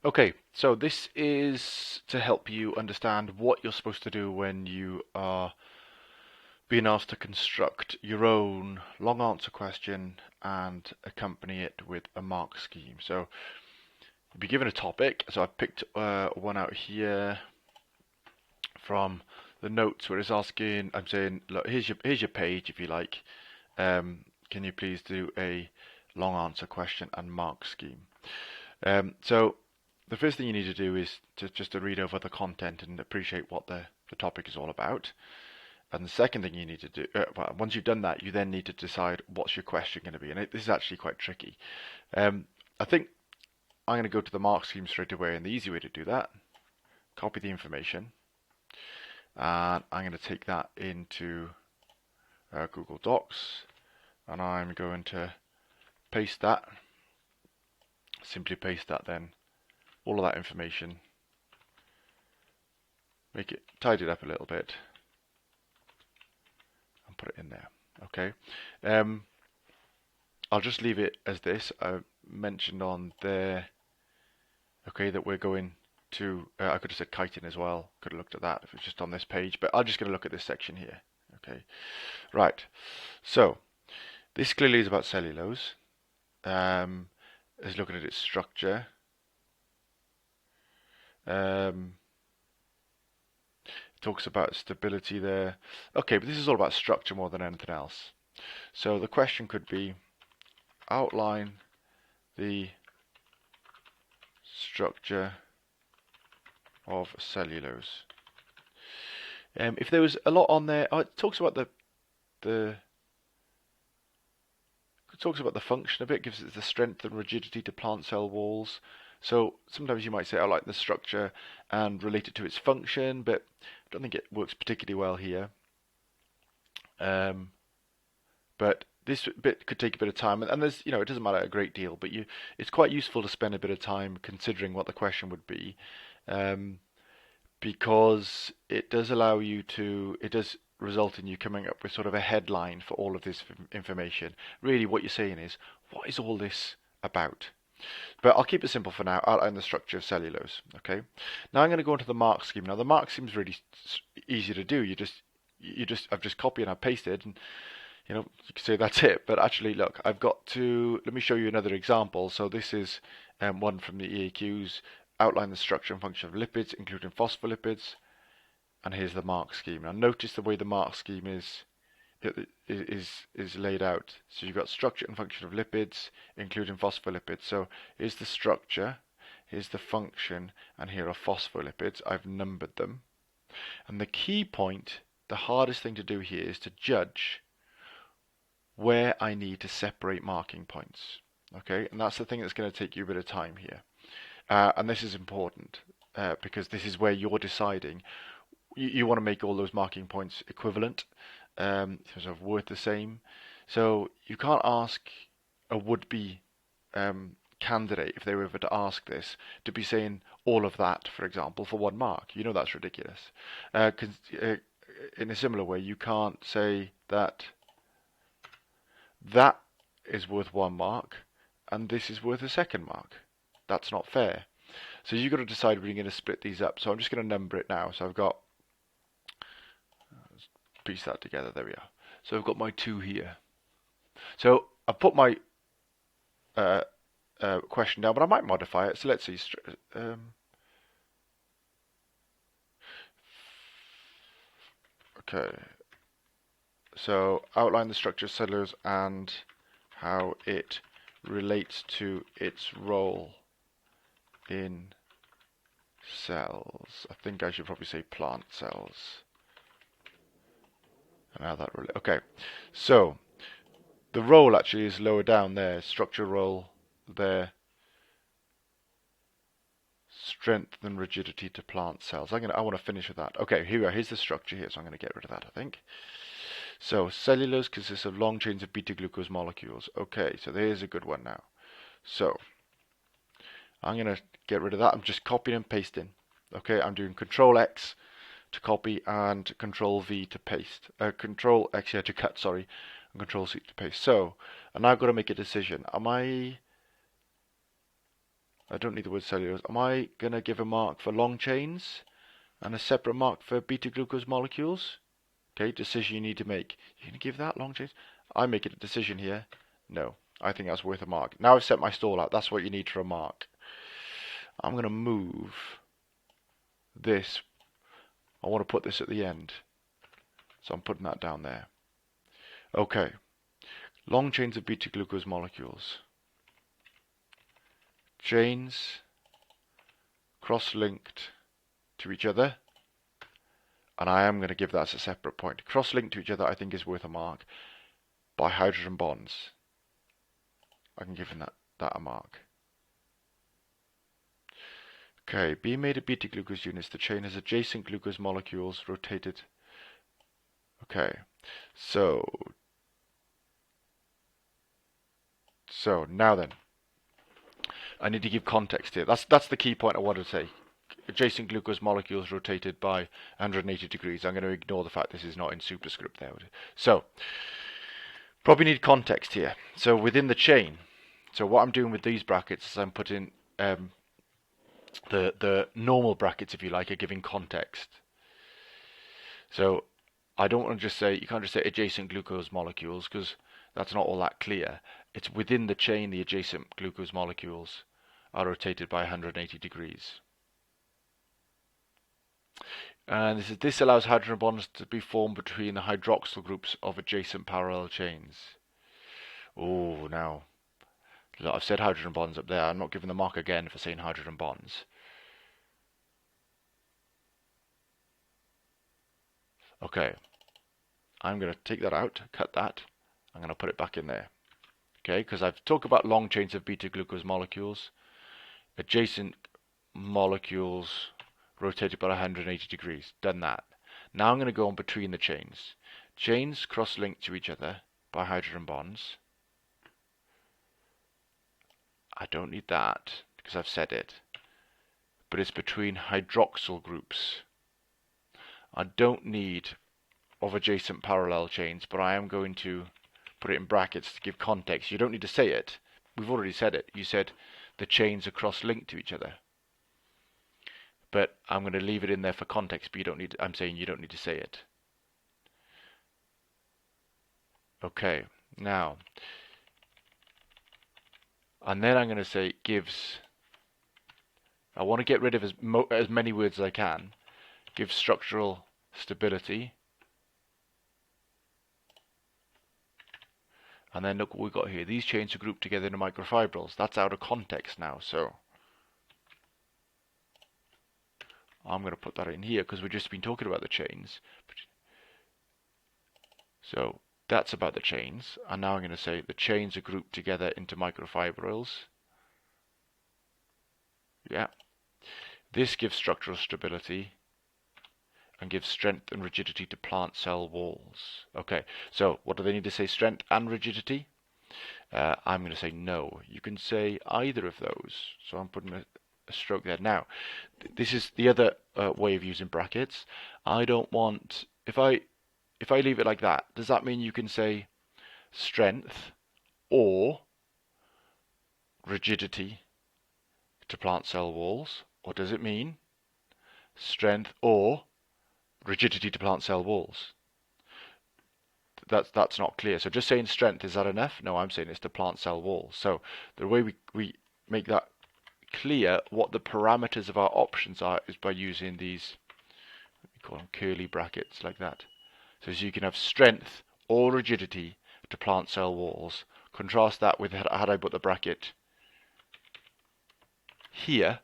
Okay, so this is to help you understand what you're supposed to do when you are being asked to construct your own long answer question and accompany it with a mark scheme. So you'll be given a topic. So I've picked one out here from the notes where it's asking, I'm saying, look, here's your page if you like. Can you please do a long answer question and mark scheme? So the first thing you need to do is to read over the content and appreciate what the topic is all about. And the second thing you need to do, well, once you've done that, you then need to decide what's your question going to be. And this is actually quite tricky. I think I'm going to go to the mark scheme straight away, and the easy way to do that, copy the information, and I'm going to take that into Google Docs, and I'm going to paste that, simply paste that then, all of that information, make it, tidy it up a little bit, and put it in there. Okay. I'll just leave it as this. I mentioned on there, okay, that we're going to, I could have said chitin as well, could have looked at that if it's just on this page, but I'm just going to look at this section here. Okay, right. So this clearly is about cellulose. Is looking at its structure. Talks about stability there. Okay, but this is all about structure more than anything else. So the question could be, outline the structure of cellulose. If there was a lot on there, it talks about the it talks about the function a bit, gives it the strength and rigidity to plant cell walls. So sometimes you might say, I like the structure and relate it to its function, but I don't think it works particularly well here. But this bit could take a bit of time, and there's, it doesn't matter a great deal, but it's quite useful to spend a bit of time considering what the question would be, because it does allow you to, it does result in you coming up with sort of a headline for all of this information. Really, what you're saying is, what is all this about? But I'll keep it simple for now. Outline the structure of cellulose. Okay. Now I'm going to go into the mark scheme. Now the mark scheme is really easy to do. I've just copied and I pasted, and you can say that's it. But actually, look, let me show you another example. So this is one from the EAQs. Outline the structure and function of lipids, including phospholipids. And here's the mark scheme. Now notice the way the mark scheme is laid out. So you've got structure and function of lipids, including phospholipids. So here's the structure, here's the function, and here are phospholipids. I've numbered them. And the key point, the hardest thing to do here, is to judge where I need to separate marking points. Okay, and that's the thing that's going to take you a bit of time here. And this is important because this is where you're deciding. You want to make all those marking points equivalent, sort of worth the same. So you can't ask a would-be candidate, if they were ever to ask this, to be saying all of that, for example, for 1 mark. That's ridiculous. In a similar way, you can't say that that is worth 1 mark and this is worth a 2nd mark. That's not fair. So you've got to decide where you're going to split these up. So I'm just going to number it now. So I've got, let's piece that together. There we are. So I've got my 2 here. So I put my question down, but I might modify it. So let's see. Okay. So outline the structure of cellulose and how it relates to its role in cells. I think I should probably say plant cells. And how that relates. Okay. So the role actually is lower down there. Structure role there. Strength and rigidity to plant cells. I want to finish with that. Okay, here we are. Here's the structure here, so I'm going to get rid of that, I think. So cellulose consists of long chains of beta-glucose molecules. Okay, so there's a good one now. So I'm going to get rid of that. I'm just copying and pasting. Okay, I'm doing Control X to copy and Control V to paste. Control X here to cut, sorry, and Control C to paste. So, and now I've got to make a decision. Am I I don't need the word cellulose. Am I going to give a mark for long chains and a separate mark for beta-glucose molecules? Okay, decision you need to make. You're going to give that long chains? I'm making a decision here. No, I think that's worth a mark. Now I've set my stall out. That's what you need for a mark. I'm going to move this. I want to put this at the end. So I'm putting that down there. Okay. Long chains of beta-glucose molecules. Chains cross-linked to each other. And I am going to give that as a separate point. Cross-linked to each other I think is worth a mark. By hydrogen bonds. I can give that a mark. Okay, being made of beta-glucose units, the chain has adjacent glucose molecules rotated. Okay, so now then, I need to give context here. That's the key point I wanted to say. Adjacent glucose molecules rotated by 180 degrees. I'm going to ignore the fact this is not in superscript there. So, probably need context here. So within the chain, so what I'm doing with these brackets is I'm putting the normal brackets, if you like, are giving context. So I don't want to just say, you can't just say adjacent glucose molecules because that's not all that clear. It's within the chain the adjacent glucose molecules are rotated by 180 degrees. And this allows hydrogen bonds to be formed between the hydroxyl groups of adjacent parallel chains. Oh, now, look, I've said hydrogen bonds up there. I'm not giving the mark again for saying hydrogen bonds. Okay, I'm going to take that out, cut that. I'm going to put it back in there. Okay, because I've talked about long chains of beta-glucose molecules. Adjacent molecules rotated by 180 degrees. Done that. Now I'm going to go on between the chains. Chains cross-linked to each other by hydrogen bonds. I don't need that because I've said it. But it's between hydroxyl groups. I don't need of adjacent parallel chains, but I am going to put it in brackets to give context. You don't need to say it. We've already said it. You said the chains are cross-linked to each other. But I'm going to leave it in there for context, but you don't need, I'm saying you don't need to say it. Okay, now, and then I'm going to say gives, I want to get rid of as many words as I can. Give structural stability. And then look what we've got here. These chains are grouped together into microfibrils. That's out of context now, so I'm going to put that in here because we've just been talking about the chains. So that's about the chains. And now I'm going to say the chains are grouped together into microfibrils. Yeah. This gives structural stability and gives strength and rigidity to plant cell walls. Okay, so what do they need to say? Strength and rigidity? I'm going to say no. You can say either of those. So I'm putting a stroke there. Now, this is the other way of using brackets. I don't want, if I leave it like that, does that mean you can say strength or rigidity to plant cell walls? Or does it mean strength or rigidity to plant cell walls? That's not clear. So just saying strength, is that enough? No, I'm saying it's to plant cell walls. So the way we make that clear, what the parameters of our options are, is by using these, we call them curly brackets like that. So you can have strength or rigidity to plant cell walls. Contrast that with had I put the bracket here,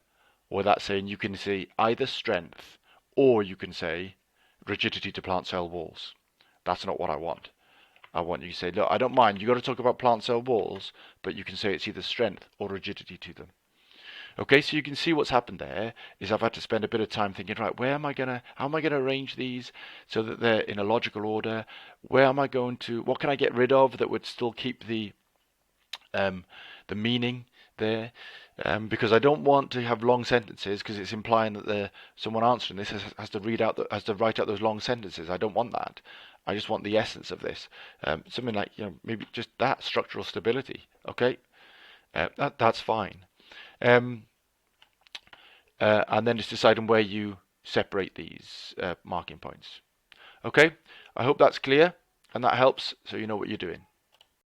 or that's saying you can say either strength or you can say rigidity to plant cell walls. That's not what I want. I want you to say, look, I don't mind, you've got to talk about plant cell walls, but you can say it's either strength or rigidity to them. Okay, so you can see what's happened there is I've had to spend a bit of time thinking, right, how am I gonna arrange these so that they're in a logical order? Where am I going to, what can I get rid of that would still keep the meaning there? Because I don't want to have long sentences because it's implying that someone answering this has to write out those long sentences. I don't want that. I just want the essence of this. Something like, maybe just that structural stability. Okay, that's fine. and then it's deciding where you separate these marking points. Okay, I hope that's clear and that helps so you know what you're doing.